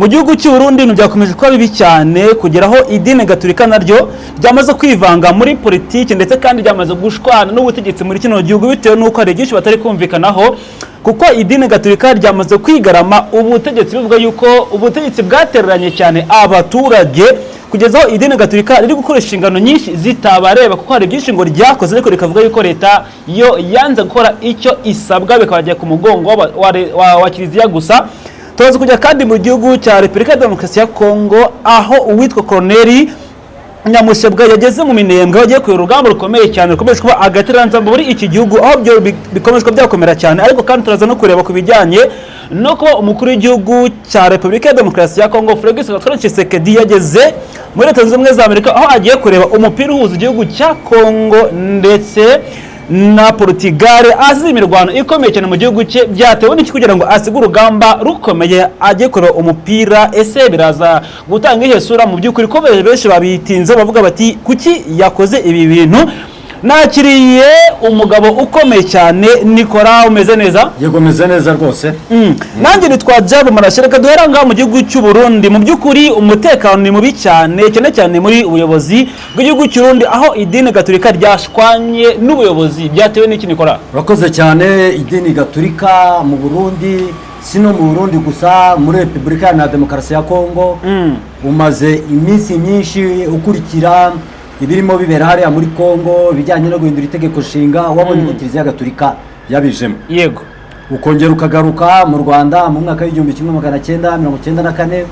Mu gihugu cy'u Burundi byakomeje kuba bibi cyane kugeraho idini gatolika naryo ryamaze kwivanga muri politiki ndetse kandi ryamaze gushwana n'ubutegetsi muri kino gihugu bitewe nuko ari byinshi batari kumvikanaho kuko idini gatolika ryamaze kwigarama ubutegetsi bivuga yuko ubutegetsi bwatereranye cyane abaturage kugezaho idini gatolika riri gukora inshingano nyinshi zitabareba kuko hari byinshi ngo ryakoze ariko rikavuga yuko leta yo yanze gukora icyo isabwa bikabajya ku mugongo wa kiliziya gusa. Tumaze kujya kandi mu gihugu cya Repubulika ya Demokarasi ya Kongo aho uwitwa Colonel Nyamushebwa yageze mu Minembwe agiye ku rugamba rukomeye cyane rukomeje kuba agateranza muri iki gihugu aho byo bikomejwe byakomera cyane ariko kandi turaza no kureba ku bijyanye no kuba umukuru w'igihugu cya Repubulika ya Demokarasi ya Kongo Félix Antoine Tshisekedi yageze muri Leta Zunze Ubumwe za Amerika aho agiye kureba umupira uhuza igihugu cya Kongo ndetse na Portugal azimirwano ikomeye cyane mu gihugu cye byatewe n'iki kugira ngo asigure urugamba rukomeye agiye kureba umupira ese biraza gutanga ihesura mu by'ukuri ko benshi babitinze bavuga bati kuki yakoze ibi bintu. Nakiriye umugabo ukomeye cyane Nikora umeze neza yego meze neza rwose nanjye nitwa Jabo Marashereka duhera ngaho mu gihugu cy'u Burundi mu by'ukuri umutekano ni mubi cyane cyane muri ubuyobozi bw'igihugu cy'u Burundi aho idini gatolika ryashwanye n'ubuyobozi byatewe n'iki Nikora. Urakoze cyane. Idini gatolika mu Burundi sino mu Burundi gusa muri Repubulika ya Demokarasi ya Kongo umaze iminsi myinshi ukurikira ibirimo bibera hariya muri Kongo bijyanye no guhindura itegeko nshinga wabonye ko Kiliziya Gatolika yabijemo yego ukongera ukagaruka mu Rwanda mu mwaka w'1994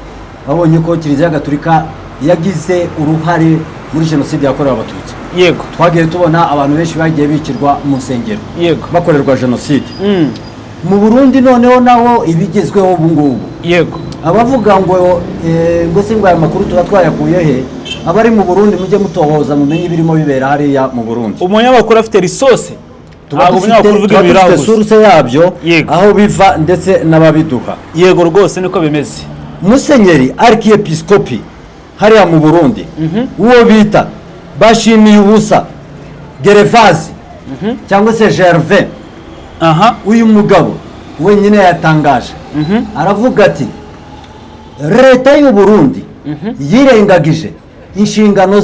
wabonye ko Kiliziya Gatolika yagize uruhare muri jenoside yakorewe abatutsi yego twagiye tubona abantu benshi bagiye bicirwa mu nsengero yego bakorerwa jenoside mu Burundi noneho naho ibigezweho ubu ngubu yego abavuga ngo ngo aya makuru tuba twayakuye he abari mu Burundi mujye mutohoza mumenye ibirimo bibera hariya mu Burundi. Umunyamakuru afite resource tuba source yabyo aho biva ndetse n'ababiduha yego rwose niko bimeze. Musenyeri Archiepiscopi hariya mu Burundi uwo bita Bashimiye ubusa Gervase cyangwa se Gervais uyu mugabo wenyine yatangaje aravuga ati leta y'u Burundi yirengagije inshingano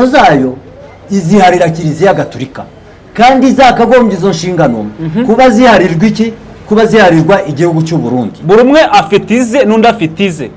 zayo iziharira Kiliziya Gatolika kandi zakagombye izo nshingano kuba ziharirwa iki kuba ziharirwa igihugu cy'u Burundi buri umwe afitize n'undi afitize.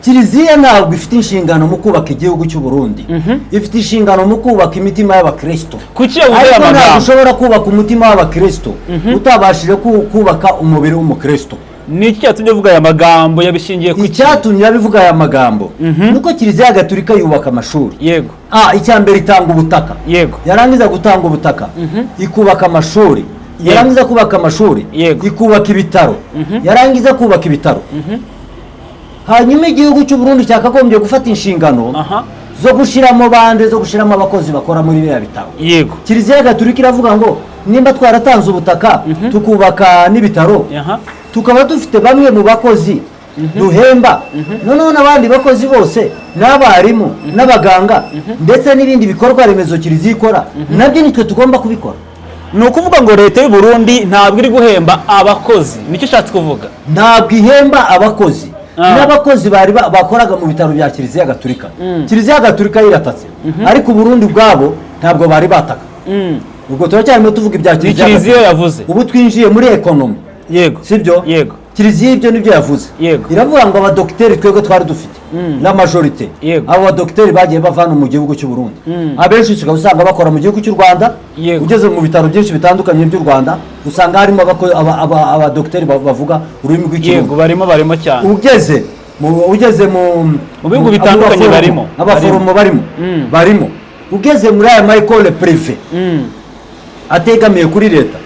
Kiliziya ntabwo ifite inshingano mu kubaka igihugu cy'u Burundi ifite inshingano mu kubaka imitima y'abakristo ariko ntabwo ushobora kubaka umutima w'abakristo utabashije kubaka umubiri w'umukristo. Ni iki cyatumye avuga aya magambo yabishingiye ku icyatumye abivuga aya magambo nuko Kiliziya Gatolika yubaka amashuri yego icyambere itanga ubutaka yego yarangiza gutanga ubutaka ikubaka amashuri yarangiza kubaka amashuri ikubaka ibitaro yarangiza kubaka ibitaro hanyuma igihugu cy'u Burundi cyakagombye gufata inshingano zo gushiramo bande zo gushiramo abakozi bakora muri biriya bitaro yego. Kiliziya Gatolika iravuga ngo nimba twaratanze ubutaka tukubaka n'ibitaro tukaba dufite bamwe mu bakozi duhemba noneho n'abandi bakozi bose n'abarimu n'abaganga ndetse n'ibindi bikorwa remezo Kiliziya ikora nabyo nitwe tugomba kubikora. Ni ukuvuga ngo leta y'u Burundi ntabwo iri guhemba abakozi nicyo ushatse kuvuga ntabwo ihemba abakozi n'abakozi bakoraga mu bitaro bya Kiliziya Gatolika Kiliziya Gatolika yiratatse ariko Burundi bwabo ntabwo bari bataka ubwo turacyarimo tuvuga ibya Kiliziya yavuze ubu twinjiye muri economy yego sibyo yego Kiliziya ibyo nibyo yavuze iravuga ngo abadokiteri twebwe twari dufite la majorite abo badokiteri bagiye bavana mu gihugu cy'u Burundi abenshi usanga bakora mu gihugu cy'u Rwanda ugeze mu bitaro byinshi bitandukanye by'u Rwanda usanga harimo abadokiteri bavuga ururimi rw'ikirundi barimo cyane ugeze mu bihugu bitandukanye abaforomo barimo ugeze muri aya école privé ategamiye kuri leta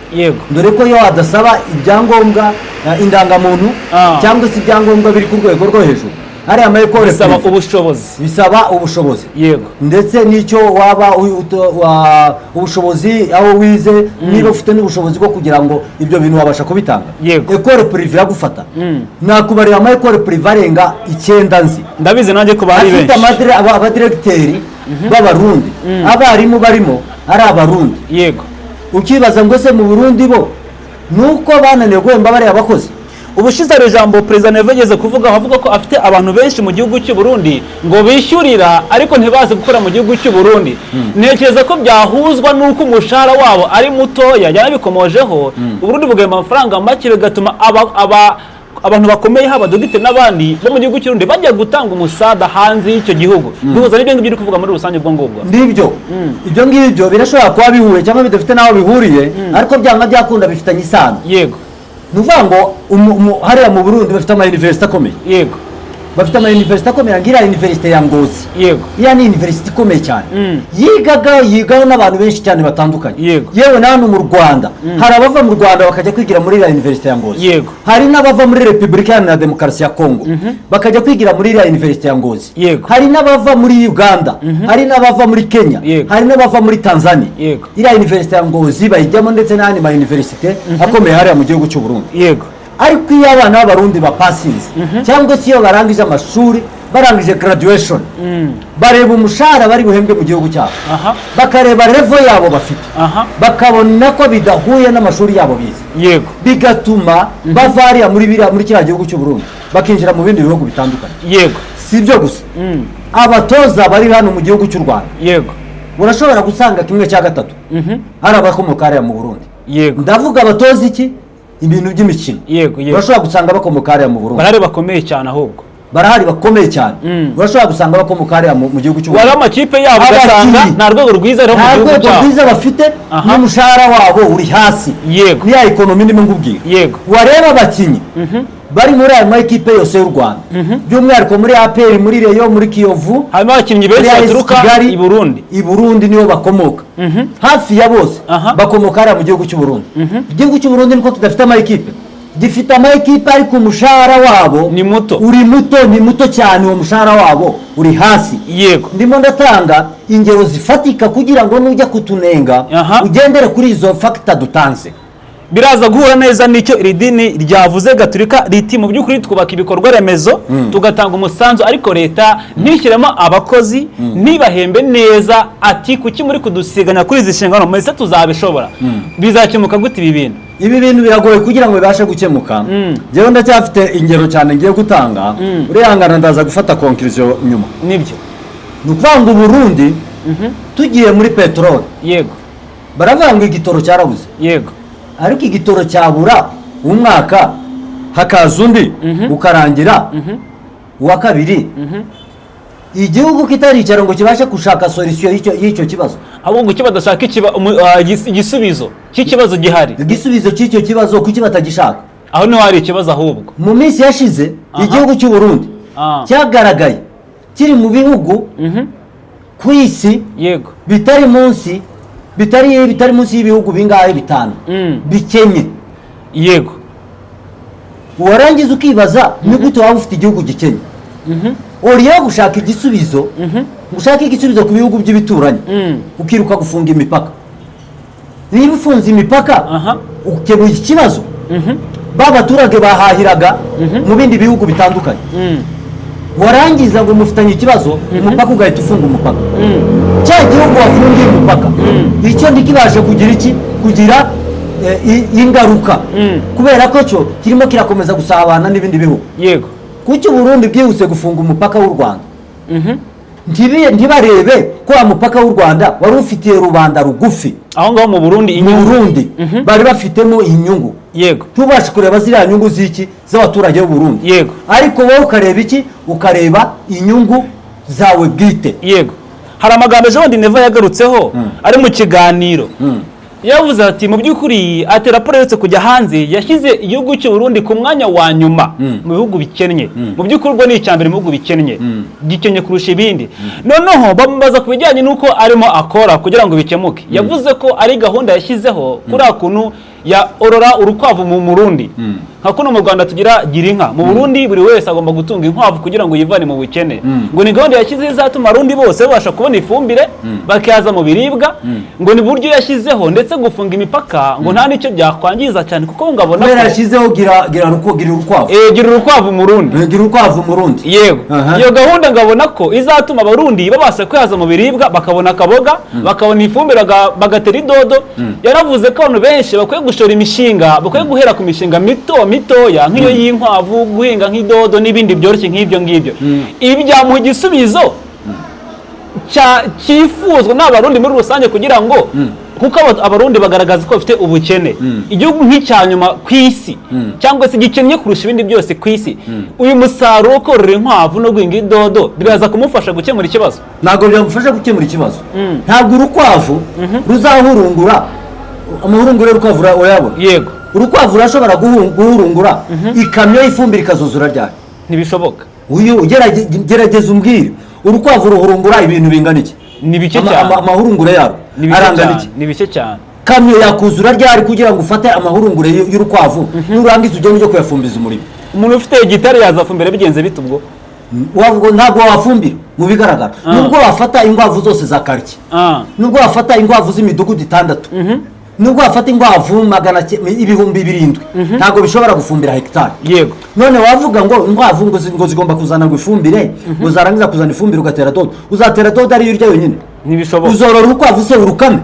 dore ko yo adasaba ibyangombwa indangamuntu cyangwa se ibyangombwa biri ku rwego rwo hejuru ari amayekore bisaba ubushobozi yego ndetse n'icyo waba ubushobozi aho wize niba ufite n'ubushobozi bwo kugira ngo ibyo bintu wabasha kubitanga ekore privé yagufata nakubarira amayekore privé arenga 9 nzi ndabize nanjye ko bari benshi afite abadirecteri b'abarundi abarimu barimo ari abarundi yego ukibaza ngo se mu Burundi bo nuko bananiwe guhemba bari abakozi ubushize hari ijambo perezida Neva yageze kuvuga avuga ko afite abantu benshi mu gihugu cy'u Burundi ngo bishyurira ariko ntibaze gukora mu gihugu cy'u Burundi. Ntekereza ko byahuzwa n'uko umushahara wabo ari mutoya yanabikomojeho, Uburundi bugahemba amafaranga make bigatuma abantu bakomeye haba dogiteri n'abandi bo mu gihugu cy'urundi bajya gutanga umusada hanze y'icyo gihugu. Bihuza n'ibyo ngibyo uri kuvuga muri rusange ubwo ngubwo. Nibyo ibyo ngibyo birashobora kuba bihuye cyangwa bidafite n'aho bihuriye, ariko byanga byakunda bifitanye isano. Yego. Nuvuga ngo hariya mu Burundi bafite ama university akomeye. Yego. Bafite ama university akomeye, ngira university ya Ngozi. Yego. Ya ni university ikomeye cyane. Yigaho n'abantu benshi cyane batandukanye. Yego. Yewe na hano mu Rwanda hari abava mu Rwanda bakajya kwigira muri ya university ya Ngozi. Yego. Hari n'abava muri Repubulika Iharanira Demokarasi ya Kongo bakajya kwigira muri ya university ya Ngozi. Yego. Hari n'abava muri Uganda, hari n'abava muri Kenya, Yego. hari n'abava muri Tanzania. Yego. Iriya university ya Ngozi bayijyamo ndetse n'andi ma university akomeye hariya mu gihugu cy'u Burundi. Yego. Ariko iyo abana b'abarundi bapasinze cyangwa se iyo barangije amashuri barangije graduation bareba umushahara bari buhembwe mu gihugu cyabo, bakareba level yabo bafite, bakabona ko bidahuye n'amashuri yabo bize. Yego. Bigatuma bava hariya muri kiriya gihugu cy'u Burundi bakinjira mu bindi bihugu bitandukanye. Yego. Si ibyo gusa, abatoza bari hano mu gihugu cy'u Rwanda, Yego, urashobora gusanga kimwe cya gatatu hari abakomoka hariya mu Burundi. Yego. Ndavuga abatoza iki, ibintu by'imikino. Yego. Urashobora gusanga bakomoka hariya mu Burundi. Barahari bakomeye cyane ahubwo. Barahari bakomeye cyane. Urashobora gusanga bakomoka hariya mu gihugu cy'u Burundi. Wari amakipe yabo ugasanga nta rwego rwiza rero mu gihugu cyabo. Nta rwego rwiza bafite, n'umushahara wabo uri hasi. Yego. Niya ekonomi ndimo ngubwira. Yego. Wareba abakinnyi bari muri aya makipe yose y'u Rwanda, by'umwihariko muri APR, muri Rayon, muri Kiyovu, harimo abakinnyi benshi baturuka i Burundi. I Burundi niho bakomoka. Hafi ya bose bakomoka hariya mu gihugu cy'u Burundi. Igihugu cy'u Burundi niko tudafite amakipe, gifite amakipe ariko umushahara wabo ni muto, ni muto cyane. Uwo mushahara wabo uri hasi. Yego. Ndimo ndatanga ingero zifatika kugira ngo nujya kutunenga ugendere kuri izo factor dutanze. Biraza guhura neza nicyo iri dini ryavuze Gaturika riti mu by'ukuri twubaka ibikorwa remezo tugatanga umusanzu, ariko leta ntishyiremo abakozi ntibahembe neza. Ati kuki muri kudusiganya kuri izi nshingano mwese tuzabishobora? Bizakemuka gute ibi bintu? Ibi bintu biragoye kugira ngo bibashe gukemuka. Jewe ndacyafite ingero cyane ngiye gutanga, urihangana ndaza gufata conclusion nyuma. Nibyo. Nukwanga Burundi tugiye muri petrol. Yego. Baravanga igitoro cyarabuze. Yego. Ariko igitoro cyabura umwaka hakaza undi ukarangira uwa kabiri, igihugu kitaricara ngo kibashe gushaka solution y'icyo kibazo. Ahubwo kuki badashaka igisubizo cy'ikibazo gihari? Igisubizo cy'icyo kibazo kuki batagishaka? Aho niho hari ikibazo. Ahubwo mu minsi yashize igihugu cy'u Burundi cyagaragaye kiri mu bihugu ku isi, yego, bitari munsi y'ibihugu bingahe bitanu bikenye. Yego. Warangiza ukibaza ni gute waba ufite igihugu gikenye? Uriya gushaka igisubizo, gushaka igisubizo ku bihugu by'ibituranyi, ukiruka gufunga imipaka. Niba ufunze imipaka ukemuye ikibazo, ba baturage bahahiraga mu bindi bihugu bitandukanye, warangiza ngo mufitanye ikibazo, umupaka ugahita ufunga umupaka. Cya gihugu wafungiye umupaka icyo ndikibashe kugira iki, kugira ingaruka, kubera ko cyo kirimo kirakomeza gusabana n'ibindi bihugu. Yego. Kuki Burundi bwihuse gufunga umupaka w'u Rwanda? Ntibarebe ko wa mupaka w'u Rwanda wari ufitiye rubanda rugufi. Aho ngaho mu Burundi bari bafitemo inyungu. Yego. Tubashe kureba ziriya nyungu z'iki z'abaturage b'u Burundi. Yego. Ariko wowe ukareba iki, ukareba inyungu zawe bwite. Yego. Hari amagambo ejo bundi Neva yagarutseho ari mu kiganiro. Yavuze ati mu by'ukuri ati raporo yose kujya hanze yashyize igihugu cy'u Burundi ku mwanya wa nyuma mu bihugu bikennye. Mu by'ukuri ubwo ni icyambere mu bihugu bikennye, gikenye kurusha ibindi. Noneho bamubaza ku bijyanye n'uko arimo akora kugira ngo bikemuke. Yavuze ko ari gahunda yashyizeho kuri akuntu ya orora urukwavu mu Burundi. Nka kuno mu Rwanda tugira girinka, mu Burundi buri wese agomba gutunga inkwavu kugira ngo yivane mu bukene. Ngo ni gahunda yashyize izatuma abarundi bose babasha kubona ifumbire bakaza mu biribwa. Ngo ni buryo yashyizeho ndetse gufunga imipaka ngo nta nicyo byakwangiza cyane kuko ngabona ko yashyizeho gira urukwavu. Gira urukwavu mu Burundi. Gira urukwavu mu Burundi. Yego. Iyo gahunda ngabona ko izatuma abarundi babasha kwihaza mu biribwa, bakabona akaboga, bakabona ifumbire, bagatera idodo. Yaravuze ko abantu benshi bakwiye gushora imishinga, bakwiye guhera ku mishinga mito mitoya nk'iyo y'inkwavu, guhinga nk'idodo n'ibindi byoroshye nk'ibyo ngibyo, ibi byamuha igisubizo cyifuzwa n'abarundi muri rusange, kugira ngo kuko abarundi bagaragaza ko bafite ubukene, igihugu nk'icya nyuma ku isi cyangwa se gikennye kurusha ibindi byose ku isi, uyu musaruro wo korora inkwavu no guhinga idodo biraza kumufasha gukemura ikibazo? Ntabwo byamufasha gukemura ikibazo. Ntabwo urukwavu ruzahurungura amahurunguro y'urukwavu urayabona. Yego, urukwavu rurashobora guhurungura ikamyo y'ifumbire ikazuzura ryari? Ntibishoboka. Uyu gerageza umbwire, urukwavu ruhurungura ibintu bingana iki? Ni bike cyane. Amahurungure yaro arangana iki? Ni bike cyane. Kamyo yakuzura ryari kugira ngo ufate amahurungure y'urukwavu nurangiza ugende ujye kuyafumbiza umurimo? Umuntu ufite igitare yazafumbira bigenze bite ubwo? Ntabwo wafumbira mu bigaragara. Nubwo wafata ingwavu zose za quartier, nubwo wafata ingwavu z'imidugudu 6, nubwo wafata ingwavu 700, ntabwo bishobora gufumbira hegitari. Yego. None wavuga ngo ingwavu ngo zigomba kuzana ifumbire, uzarangiza kuzana ifumbire ugatera dodo, uzatera dodo ari urya yonyine? Ntibishoboka. Uzorora urukwavu se urukame?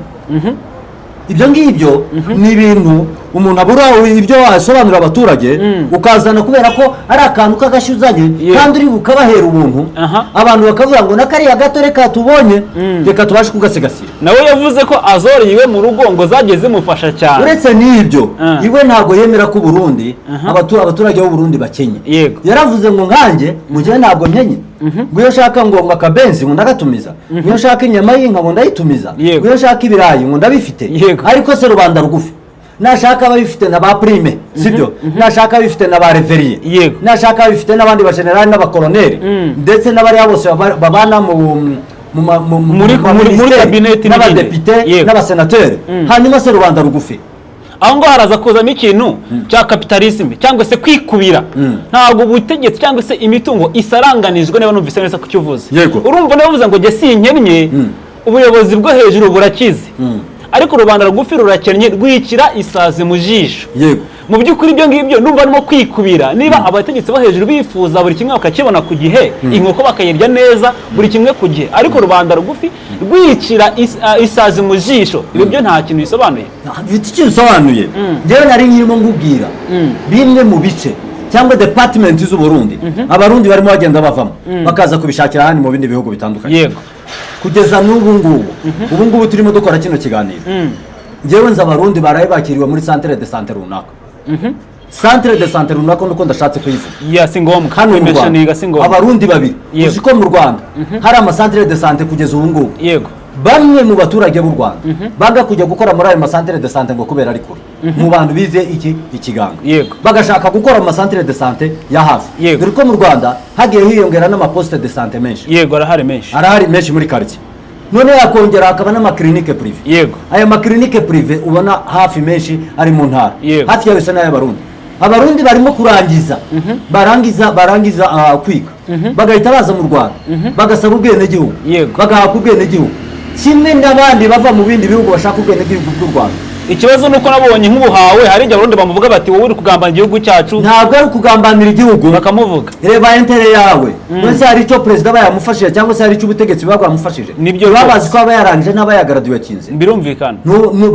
Ibyo ngibyo ni ibintu umuntu abura ibyo wasobanurira abaturage, ukazana kubera ko ari akantu k'agashyuzanye kandi uri bukabahera ubuntu, abantu bakavuga ngo nakariya gato reka tubonye reka tubashe kugasigasira. Nawe yavuze ko azoriwe mu rugo ngo zagiye zimufasha cyane. Uretse n'ibyo, iwe ntabwo yemera ko Burundi abaturage b'u Burundi bakenye. Yaravuze ngo nkanjye mu gihe ntabwo nkenye, ngo iyo shaka ngo akabenzi ngo ndagatumiza, iyo shaka inyama y'inka ngo ndayitumiza, iyo shaka ibirayi ngo ndabifite, ariko se rubanda rugufi nashaka babifite na ba prime, sibyo? Nashaka bifite na ba reveriye, nashaka bifite n'abandi ba generali n'abakoloneli, ndetse n'abari bose babana muri kabineti n'abadepite n'abasenateri, hanyuma se rubanda rugufi. Aho ngo haraza kuzamo ikintu cya kapitalisme cyangwa se kwikubira. Ntabwo ubutegetsi cyangwa se imitungo isaranganijwe, niba numvise neza ku cyuvuze. Urumva navuze ngo jye sinkennye, ubuyobozi bwo hejuru burakize, ariko rubanda rugufi rurakennye rwikira isazi mu jisho. Mu by'ukuri ibyo ngibyo numva arimo kwikubira. Niba abategetsi bo hejuru bifuza buri kimwe bakakibona ku gihe, inkoko bakayirya neza buri kimwe ku gihe, ariko rubanda rugufi rwikira isazi mu jisho, ibyo byo nta kintu bisobanuye. Bifite icyo bisobanuye. Njyewe nari nkirimo ngubwira bimwe mu bice cyangwa department z'u Burundi abarundi barimo bagenda bavamo bakaza kubishakira ahandi mu bindi bihugu bitandukanye. Kugeza n'ubu ngubu turimo dukora kino kiganiro, njyewe nzi abarundi baraye bakiriwe muri centre de santé runaka. Centre de santé runaka nuko ndashatse kuyivuga. Si ngombwa. Hano mu Rwanda abarundi babiri, uzi ko mu Rwanda hari amasantere de santé kugeza ubu ngubu. Bamwe mu baturage b'u Rwanda banga kujya gukora muri ayo masantere de santé ngo kubera ari kure mu bantu bize ikiganga, bagashaka gukora amasantere de santé ya hafi. Dore ko mu Rwanda hagiye hiyongera n'amaposte de santé menshi. Arahari menshi muri quartier. None yakongera hakaba n'amaklinike prive. Aya maklinike prive ubona hafi menshi ari mu ntara, hafi yawe se n'ay'abarundi. Abarundi barimo kurangiza barangiza kwiga, bagahita baza mu Rwanda bagasaba ubwenegihugu, bagahabwa ubwenegihugu kimwe n'abandi bava mu bindi bihugu bashaka ubwenegihugu bw'u Rwanda. Ikibazo nuko nabonye nk'ubuhawe hari igihe abarundi bamuvuga bati wowe uri kugambanira igihugu cyacu. Ntabwo ari kugambanira igihugu, bakamuvuga reba intere yawe. Wese hari icyo president bayamufashije cyangwa se hari icyo ubutegetsi bwamufashije, nibyo babazi ko abayarangije n'abayagraduatinze. Birumvikana.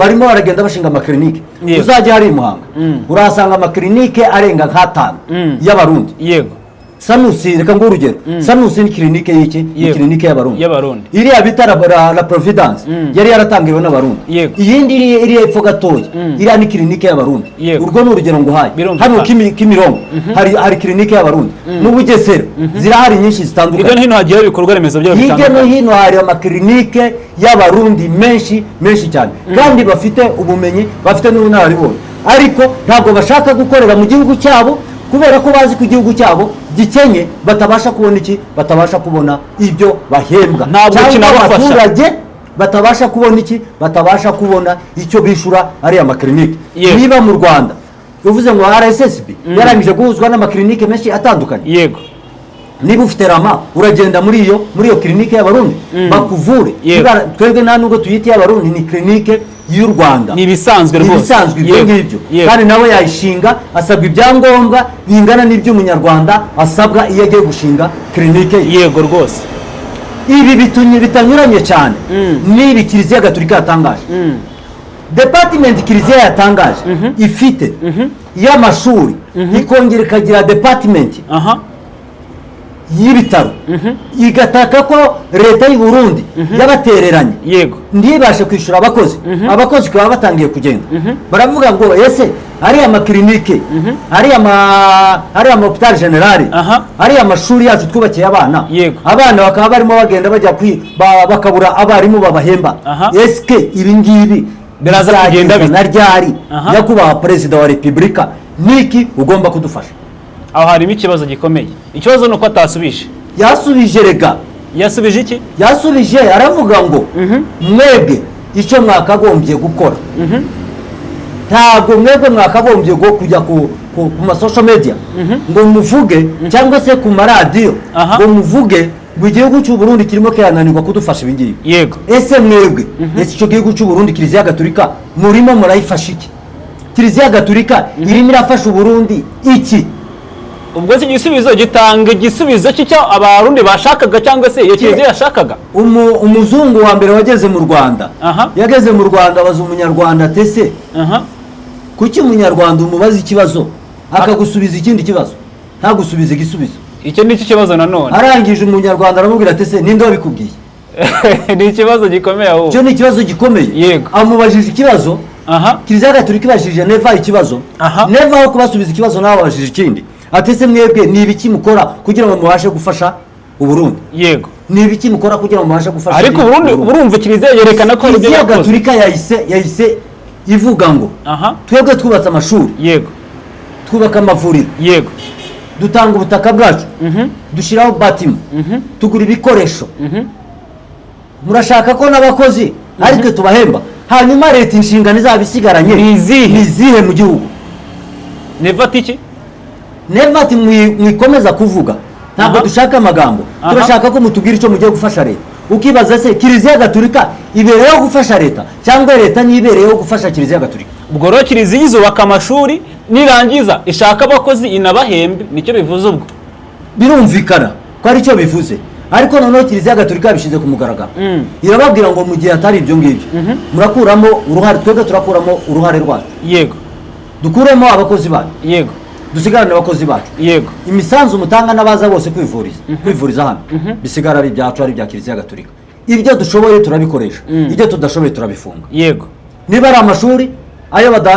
Barimo baragenda bashinga amaklinike. Uzajya hari Muhanga urahasanga amaklinike arenga nk'atanu y'abarundi. Sanusi, reka ngo urugero, Sanusi ni klinike y'iki? Ni klinike y'abarundi. Iriya bita la Providence yari yaratangiwe n'abarundi. Iyindi iri epfo gatoya, iriya ni klinike y'abarundi. Urwo ni urugero nguhaye. Hano Kimirongo hari klinike y'abarundi. Mu Bugesera zirahari nyinshi zitandukanye. Hirya no hino hagiye ibikorwa remezo byabo bitandukanye. Hirya no hino hari amaklinike y'abarundi menshi cyane, kandi bafite ubumenyi, bafite n'ubunararibonye, ariko ntabwo bashaka gukorera mu gihugu cyabo kubera ko bazi ku gihugu cyabo gikenye, batabasha kubona iki? Batabasha kubona ibyo bahembwa, cyangwa abaturage batabasha kubona iki? Batabasha kubona icyo bishura ariya maklinike. Niba mu Rwanda uvuze ngo RSSB yarangije guhuzwa n'amaklinike menshi atandukanye, niba ufite rama uragenda muri iyo klinike y'abarundi bakuvure. Twebwe nta nubwo tuyita y'abarundi, ni klinike y'u Rwanda, ni bisanzwe rwose. Ibyo ngibyo kandi nawe yayishinga asabwa ibyangombwa bingana n'iby'umunyarwanda asabwa iyo agiye gushinga klinike ye. Rwose ibi bitanyuranye cyane n'ibi Kiliziya Gatolika yatangaje. Department Kiliziya yatangaje ifite y'amashuri ikongera ikagira department aha y'ibitaro igataka ko leta y'u Burundi yabatereranye yego ntibashe kwishyura abakozi abakozi bakaba batangiye kugenda baravuga ngo ese ari amakirinike ari amahopitali generale ari amashuri yacu twubakiye abana Yego. abana bakaba barimo bagenda bajya bakabura abarimu babahemba eske ibi ngibi Biraza kugenda bite? na ryari nyakubahwa perezida wa repubulika niki ugomba kudufasha aho harimo ikibazo gikomeye ikibazo ni uko atasubije yasubije rega yasubije iki yasubije aravuga ngo mwebwe icyo mwakagombye gukora ntabwo mwebwe mwakagombye go kujya ku masosho media ngo muvuge cyangwa se ku maradiyo ngo muvuge ngo igihugu cy'u Burundi kirimo kirananirwa kudufasha ibi ngibi yego ese mwebwe ese icyo gihugu cy'u Burundi Kiliziya Gatolika murimo murayifasha iki Kiliziya Gatolika irimo irafasha u Burundi iki ubwo iki gisubizo gitanga igisubizo cy'icyo abarundi bashakaga cyangwa se iyo Kiliziya yashakaga umuzungu wa mbere wageze mu Rwanda yageze mu Rwanda abaza umunyarwanda tese kuki umunyarwanda umubaza ikibazo akagusubiza ikindi kibazo ntagusubiza igisubizo icyo ni kibazo nanone arangije umunyarwanda aramubwira ati se ninde wabikubwiye ni ikibazo gikomeye ahubwo cyo ni ikibazo gikomeye yego amubajije ikibazo Kiliziya Gatolika ibajije neva ikibazo neva aho kubasubiza ikibazo nawe abajije ikindi ati se mwebwe ni ibiki mukora kugira ngo mubashe gufasha u Burundi yego ni ibiki mukora kugira ngo mubashe gufasha ariko urumva Kiliziya yerekana ko Kiliziya Gatolika yahise ivuga ngo twebwe twubatse amashuri yego twubaka amavuriro yego dutanga ubutaka bwacu dushyiraho batima tugura ibikoresho murashaka ko n'abakozi ariko tubahemba hanyuma leta inshingano izaba isigaranye ni izihe mu gihugu nevati iki nevati mwikomeza kuvuga ntabwo dushaka amagambo turashaka ko mutubwira icyo mugiye gufasha leta ukibaza se Kiliziya Gatolika ibereyeho gufasha leta cyangwa leta nibereyeho gufasha Kiliziya Gatolika ubwo rero Kiliziya izubaka amashuri nirangiza ishaka abakozi inabahembe nicyo bivuze ubwo birumvikana ko ari cyo bivuze ariko noneho Kiliziya Gatolika yabishyize ku mugaragaro irababwira ngo mu gihe atari ibyo ngibyo murakuramo uruhare twebwe turakuramo uruhare rwacu yego dukuremo abakozi bacu yego dusigarane abakozi bacu yego imisanzu mutanga n'abaza bose kwivuriza hano bisigara ari ibyacu ari ibya Kiliziya Gatolika ibyo dushoboye turabikoresha ibyo tudashoboye turabifunga yego niba ari amashuri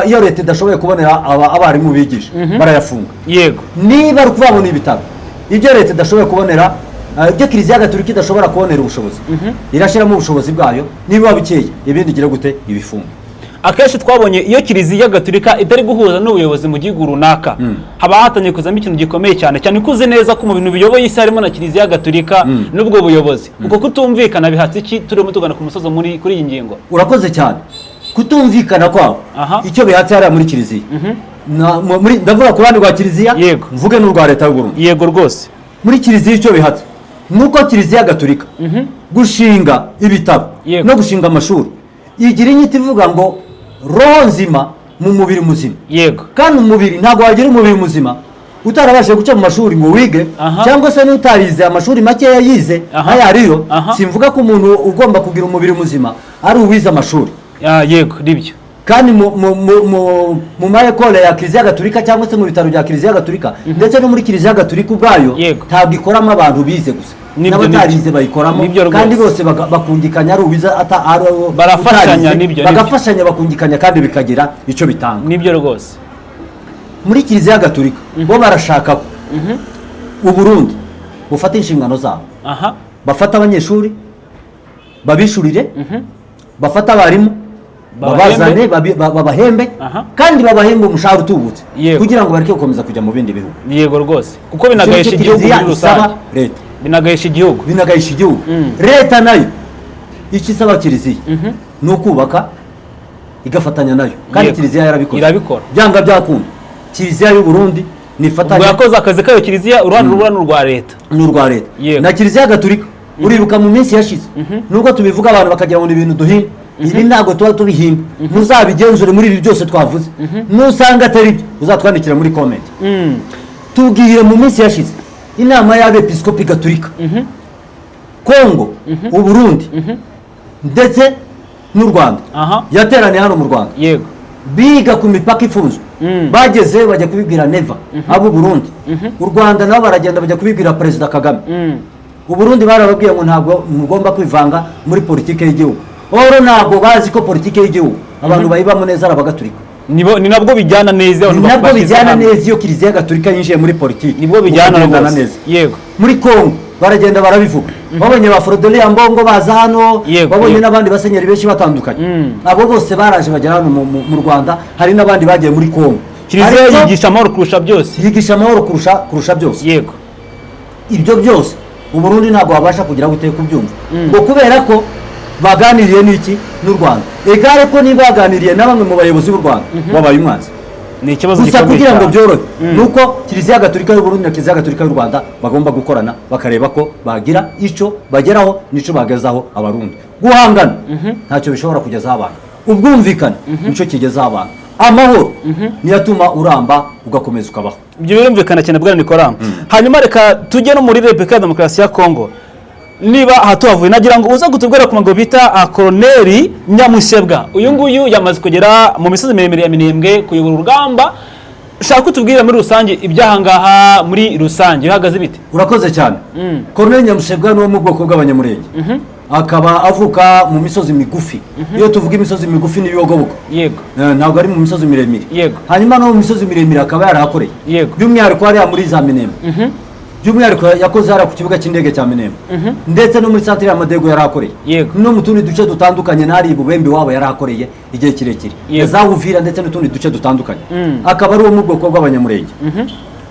iyo leta idashoboye kubonera abarimu bigisha barayafunga yego niba ari ukubabona ibitaro ibyo leta idashoboye kubonera ibyo Kiliziya Gatolika idashobora kubonera ubushobozi irashyiramo ubushobozi bwayo niba bikeye ibindi igira gute ibifunga akenshi twabonye iyo Kiliziya Gatolika itari guhuza n'ubuyobozi mu gihugu runaka haba hatanye kuzamo ikintu gikomeye cyane cyane kuzi neza ko mu bintu biyoboye isi harimo na Kiliziya Gatolika n'ubwo buyobozi uko kutumvikana bihatse iki turimo tugana ku musozo kuri iyi ngingo urakoze cyane kutumvikana kwabo icyo bihatse hariya muri Kiliziya ndavuga ku ruhande rwa Kiliziya mvuge n'urwa leta y'u Burundi yego rwose muri Kiliziya icyo bihatse nuko Kiliziya Gatolika gushinga ibitaro no gushinga amashuri igira inyito ivuga ngo roho nzima mu mubiri muzima yego kandi umubiri ntabwo wagira umubiri muzima utarabashije guca mu mashuri ngo wige cyangwa se n'utarize amashuri makeya yize ayariyo simvuga ko umuntu ugomba kugira umubiri muzima ari uwize amashuri yego nibyo kandi mu mayekole ya Kiliziya Gatolika cyangwa se mu bitaro bya Kiliziya Gatolika ndetse no muri Kiliziya Gatolika ubwayo ntabwo ikoramo abantu bize gusa n'abatarize bayikoramo kandi bose bakungikanya ari ubize bagafashanya bakungikanya kandi bikagira icyo bitanga nibyo rwose muri Kiliziya Gatolika bo barashaka ko u Burundi bufata inshingano zabo bafata abanyeshuri babishurire bafata abarimu babazane babahembe kandi babahembe umushahara utubutse kugira ngo bareke gukomeza kujya mu bindi bihugu yego rwose kuko binagayisha igihugu muri rusange leta binagayisha igihugu leta nayo icyo isaba Kiliziya ni ukubaka igafatanya nayo kandi Kiliziya irabikora byanga byakunda Kiliziya y'u Burundi nifatanya ubwo yakoze akazi kayo Kiliziya uruhande rwa leta n'urwa leta na Kiliziya Gatolika uribuka mu minsi yashize nubwo tubivuga abantu bakagira ngo ni ibintu duhinga ibi ntabwo tuba tubihinga muzabigenzure muri ibi byose twavuze nusanga atari byo uzatwandikira muri comment tubwire mu minsi yashize inama y'abepiskopi Gatolika Kongo u Burundi ndetse n'u Rwanda yateraniye hano mu Rwanda yego biga ku mipaka ifunzwe bageze bajya kubibwira neva abo Burundi u Rwanda nabo baragenda bajya kubibwira Perezida Kagame u Burundi barababwiye ngo ntabwo mugomba kwivanga muri politike y'igihugu oro ntabwo bazi ko politike y'igihugu abantu bayibamo neza arabagatulika ni nabwo bijyana neza ni nabwo bijyana neza iyo Kiliziya Gatolika yinjiye muri politiki nibwo bijyana neza yego muri Kongo baragenda barabivuga babonye ba Frodoli Ambongo baza hano babonye n'abandi basenyeri benshi batandukanye abo bose baraje bagera hano mu Rwanda hari n'abandi bagiye muri Kongo Kiliziya yigisha amahoro kurusha byose yigisha amahoro kurusha byose yego ibyo byose u Burundi ntabwo babasha kugira gute kubyumva ngo kubera ko baganiriye n'iki n'u Rwanda egare ko niba baganiriye na bamwe mu bayobozi b'u Rwanda wabaye umwanzi ni ikibazo gusa kugira ngo byorohe nuko Kiliziya Gatolika y'u Burundi na Kiliziya Gatolika y'u Rwanda bagomba gukorana bakareba ko bagira ico bageraho nico bagezaho abarundi guhangana ntacyo bishobora kugezaho abantu ubwumvikane nico kigezaho abantu amahoro niyatuma uramba ugakomeza ukabaho ibyo birumvikana cyane bwana Nicolas hanyuma reka tujye no muri Repubulika ya Demokarasi ya Kongo niba hatuhavuye nagira ngo uza kutubwira ku ngo bita Koloneli Nyamushebwa uyu nguyu yamaze kugera mu misozi miremire ya Minembwe kuyobora urugamba shaka kutubwira muri rusange ibyahangaha muri rusange bihagaze bite urakoze cyane Koloneli Nyamushebwa no mu bwoko bw'abanyamurenge akaba avuka mu misozi migufi iyo tuvuga imisozi migufi n'ibiyogobogo yego ntabwo ari mu misozi miremire yego hanyuma no mu misozi miremire akaba yarahakoreye yego by'umwihariko hariya muri za Minembwe by'umwihariko yakoze hariya ku kibuga cy'indege cya Minembwe ndetse no muri santire y'Amadego yarahakoreye no mu tundi duce dutandukanye n'ari Bubembe wabo yarahakoreye igihe kirekire za Uvira ndetse n'utundi duce dutandukanye akaba ari uwo mu bwoko bw'abanyamurenge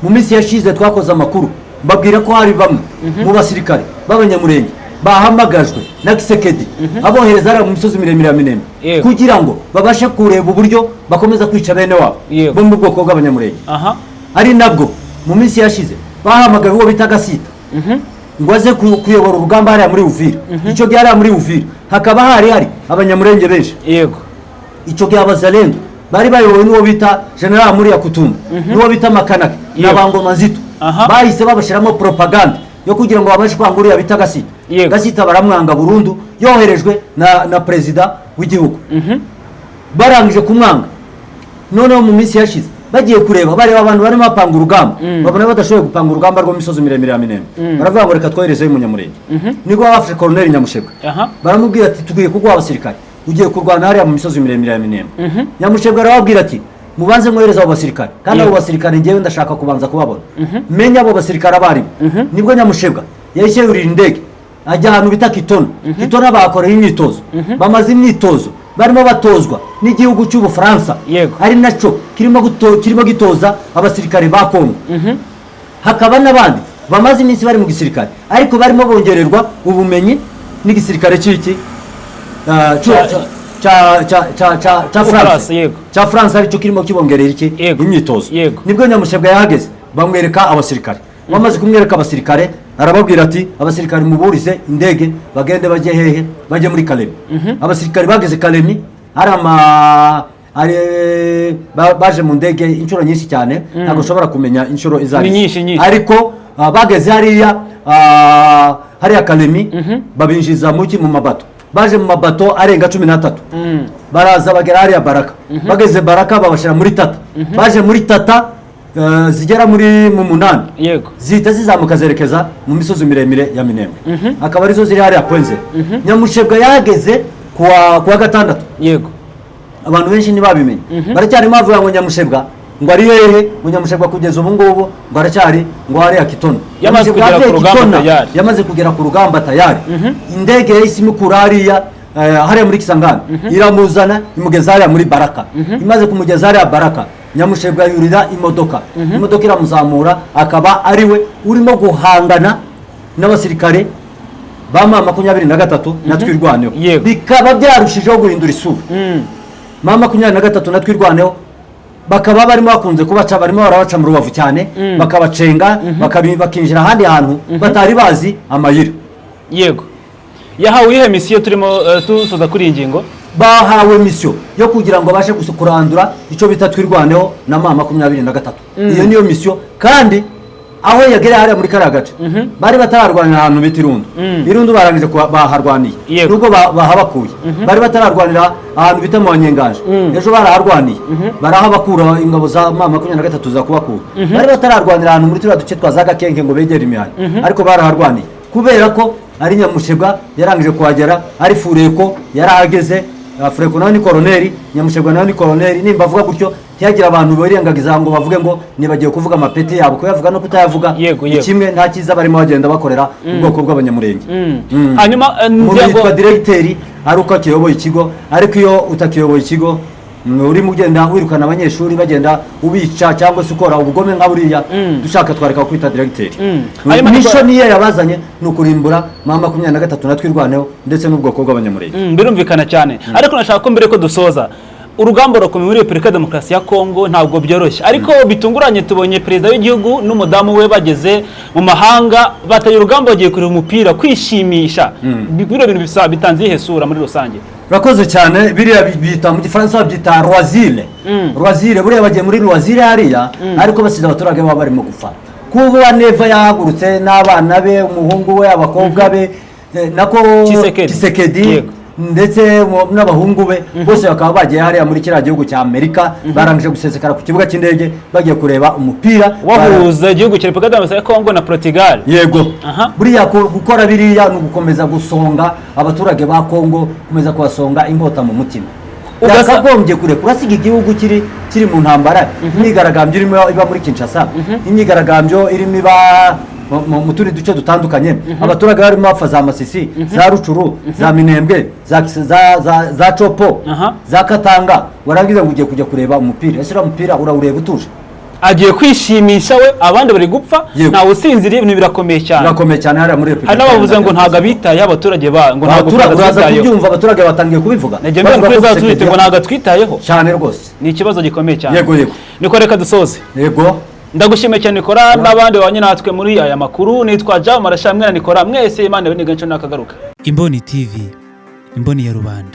mu minsi yashize twakoze amakuru mbabwira ko hari bamwe mu basirikare b'abanyamurenge bahamagajwe na Kisekedi abohereza hariya mu misozi miremire ya Minembwe kugira ngo babashe kureba uburyo bakomeza kwica bene wabo bo mu bwoko bw'abanyamurenge ari nabwo mu minsi yashize bahamagaye uwo bita Gasita ngo aze kuyobora urugamba hariya muri Uvira icyo gihe hariya muri Uvira hakaba hari abanyamurenge benshi yego icyo gihe abazalendo bari bayobowe n'uwo bita General muri Yakutumba n'uwo bita Makanaki n'abangoma nzito bahise babashiramo propaganda yo kugira ngo babashe kwanga uriya bita Gasita Gasita baramwanga burundu yoherejwe na perezida w'igihugu barangije kumwanga noneho mu minsi yashize bagiye kureba bareba abantu barimo bapanga urugamba babona badashoboye gupanga urugamba rwo misozi miremire ya Minembwe baravuga ngo reka twoherezeyo umunyamurenge nibwo bafashe Koloneli Nyamushebwa baramubwira ati tugiye kuguha abasirikare ugiye kurwana hariya mu misozi miremire ya Minembwe Nyamushebwa arababwira ati mubanze mwohereza abo basirikare kandi abo basirikare ngewe ndashaka kubanza kubabona menya abo basirikare abarimu nibwo Nyamushebwa yahise yurira indege ajya ahantu bita Kitona bakoreye imyitozo bamaze imyitozo barimo batozwa n'igihugu cy'Ubufaransa ari naco kirimo gitoza abasirikare ba Kongo hakaba n'abandi bamaze iminsi bari mu gisirikare ariko barimo bongererwa ubumenyi n'igisirikare cy'iki cha France aricyo kirimo kibongerera iki imyitozo nibwo Nyamushebwa yahageze bamwereka abasirikare bamaze kumwereka abasirikare arababwira ati abasirikare muburize indege bagende bajye hehe bajye muri Kalemi abasirikare bageze Kalemi baje mu ndege inshuro nyinshi cyane ntabwo ushobora kumenya inshuro izari ariko bageze hariya Kalemi babinjiza mu mabato baje mu mabato arenga 13 baraza bagera hariya Baraka bageze Baraka babashira muri Tata baje muri Tata zigera mu munani zihita zizamuka zerekeza mu misozi miremire ya Minembwe akaba arizo ziri hariya Pwenze Nyamushebwa yahageze kuwa gatandatu abantu benshi ntibabimenye baracyari bavuga ngo Nyamushebwa ngo ari hehe ngo Nyamushebwa kugeza ubu ngubu ngo aracyari ngo hariya Kitona yamaze kugera ku rugamba tayari indege yahise imukura hariya muri Kisangani iramuzana imugeza hariya muri Baraka imaze kumugeza hariya Baraka Nyamushebwa yurira imodoka iramuzamura akaba ariwe urimo guhangana n'abasirikare ba M23 na twirwaneho bikaba byarushijeho guhindura isura M23 na twirwaneho bakaba barimo bakunze kubaca barimo barabaca mu rubavu cyane bakabacenga bakinjira ahandi hantu batari bazi amayira yego yahawe ihe misiyo turimo tusoza kuri ingingo bahawe misiyo yo kugira ngo bashe kurandura icyo bita twirwaneho na M23 iyo niyo misiyo kandi aho yagereye hariya muri kariya gace bari batararwanira ahantu bita Irundo. Irundo barangije baharwaniye nubwo bahabakuye. Bari batararwanira ahantu bita mu Nyenganje, ejo baraharwaniye barahabakura, ingabo za M23 za kubakura. Bari batararwanira ahantu muri turiya duce twa za Gakenke ngo begere imihanda, ariko baraharwaniye kubera ko ari Nyamushebwa yarangije kuhagera, ari Fureko yarahageze. Fureko nawe ni koloneli, Nyamushebwa nawe ni koloneli. Nimba avuga gutyo ntiyagira abantu birengagiza ngo bavuge ngo nibagiye kuvuga amapeti yabo, ko yavuga no kutayavuga kimwe, nta cyiza barimo bagenda bakorera ubwoko bw'Abanyamurenge. Hanyuma yitwa directeur ari uko akiyoboye ikigo, ariko iyo utakiyoboye ikigo urimo ugenda wirukana abanyeshuri bagenda ubica cyangwa se ukora ubugome nka buriya, dushaka twareka kwita directeur. Mission niye yabazanye n'ukurimbura M23 natwirwaneho ndetse n'ubwoko bw'Abanyamurenge. Birumvikana cyane, ariko nashaka ko mbere ko dusoza urugamba rukomeye muri Repubulika Demokarasi ya Kongo ntabwo byoroshye, ariko bitunguranye tubonye perezida w'igihugu n'umudamu we bageze mu mahanga, bataye urugamba bagiye kureba umupira kwishimisha. Biro bintu bisa bitanze ihesura muri rusange. Urakoze cyane, biriya bita mu Gifaransa babyita loisir. Loisir buriya bagiye muri loisir hariya, ariko basize abaturage baba barimo gupfa. Kuba Neva yahagurutse n'abana be, umuhungu we, abakobwa be, nako Tshisekedi ndetse n'abahungu be bose bakaba bagiye hariya muri kiriya gihugu cya Amerika, barangije gusesekara ku kibuga cy'indege bagiye kureba umupira wahuza igihugu cya Repubulika Demokarasi ya Kongo na Portugal. Yego, buriya gukora biriya ni ugukomeza gusonga abaturage ba Kongo, kumeza kubasonga inkota mu mutima. Yakagombye kure kurasiga igihugu kiri mu ntambara. Imyigaragambyo irimo iba muri Kinshasa, imyigaragambyo irimo iba mu tundi duce dutandukanye, abaturage barimo bapfa za Masisi, za Rucuru, za Minembwe, za Copo, za Katanga. Warangiza ngo ugiye kujya kureba umupira, ese umupira urawureba utuje? Agiye kwishimisha we, abandi bari gupfa, ntawe usinziriye. Ibintu birakomeye cyane, birakomeye cyane hariya muri Repubulika. Hari n'abavuze ngo ntago abitaye abaturage ba ngo ntago kubyumva, abaturage batangiye kubivuga. Nagembe ngo twizatwite ngo ntago twitayeho cyane rwose. Ni ikibazo gikomeye cyane. Yego niko reka dusoze. Yego, ndagushimiye cyane Nikora n'abandi babanye natwe muri aya makuru. Nitwa Jean Marashya, mwe na Nikora, mwese Imana bene gancho nakagaruka. Imboni TV, imboni ya rubanda.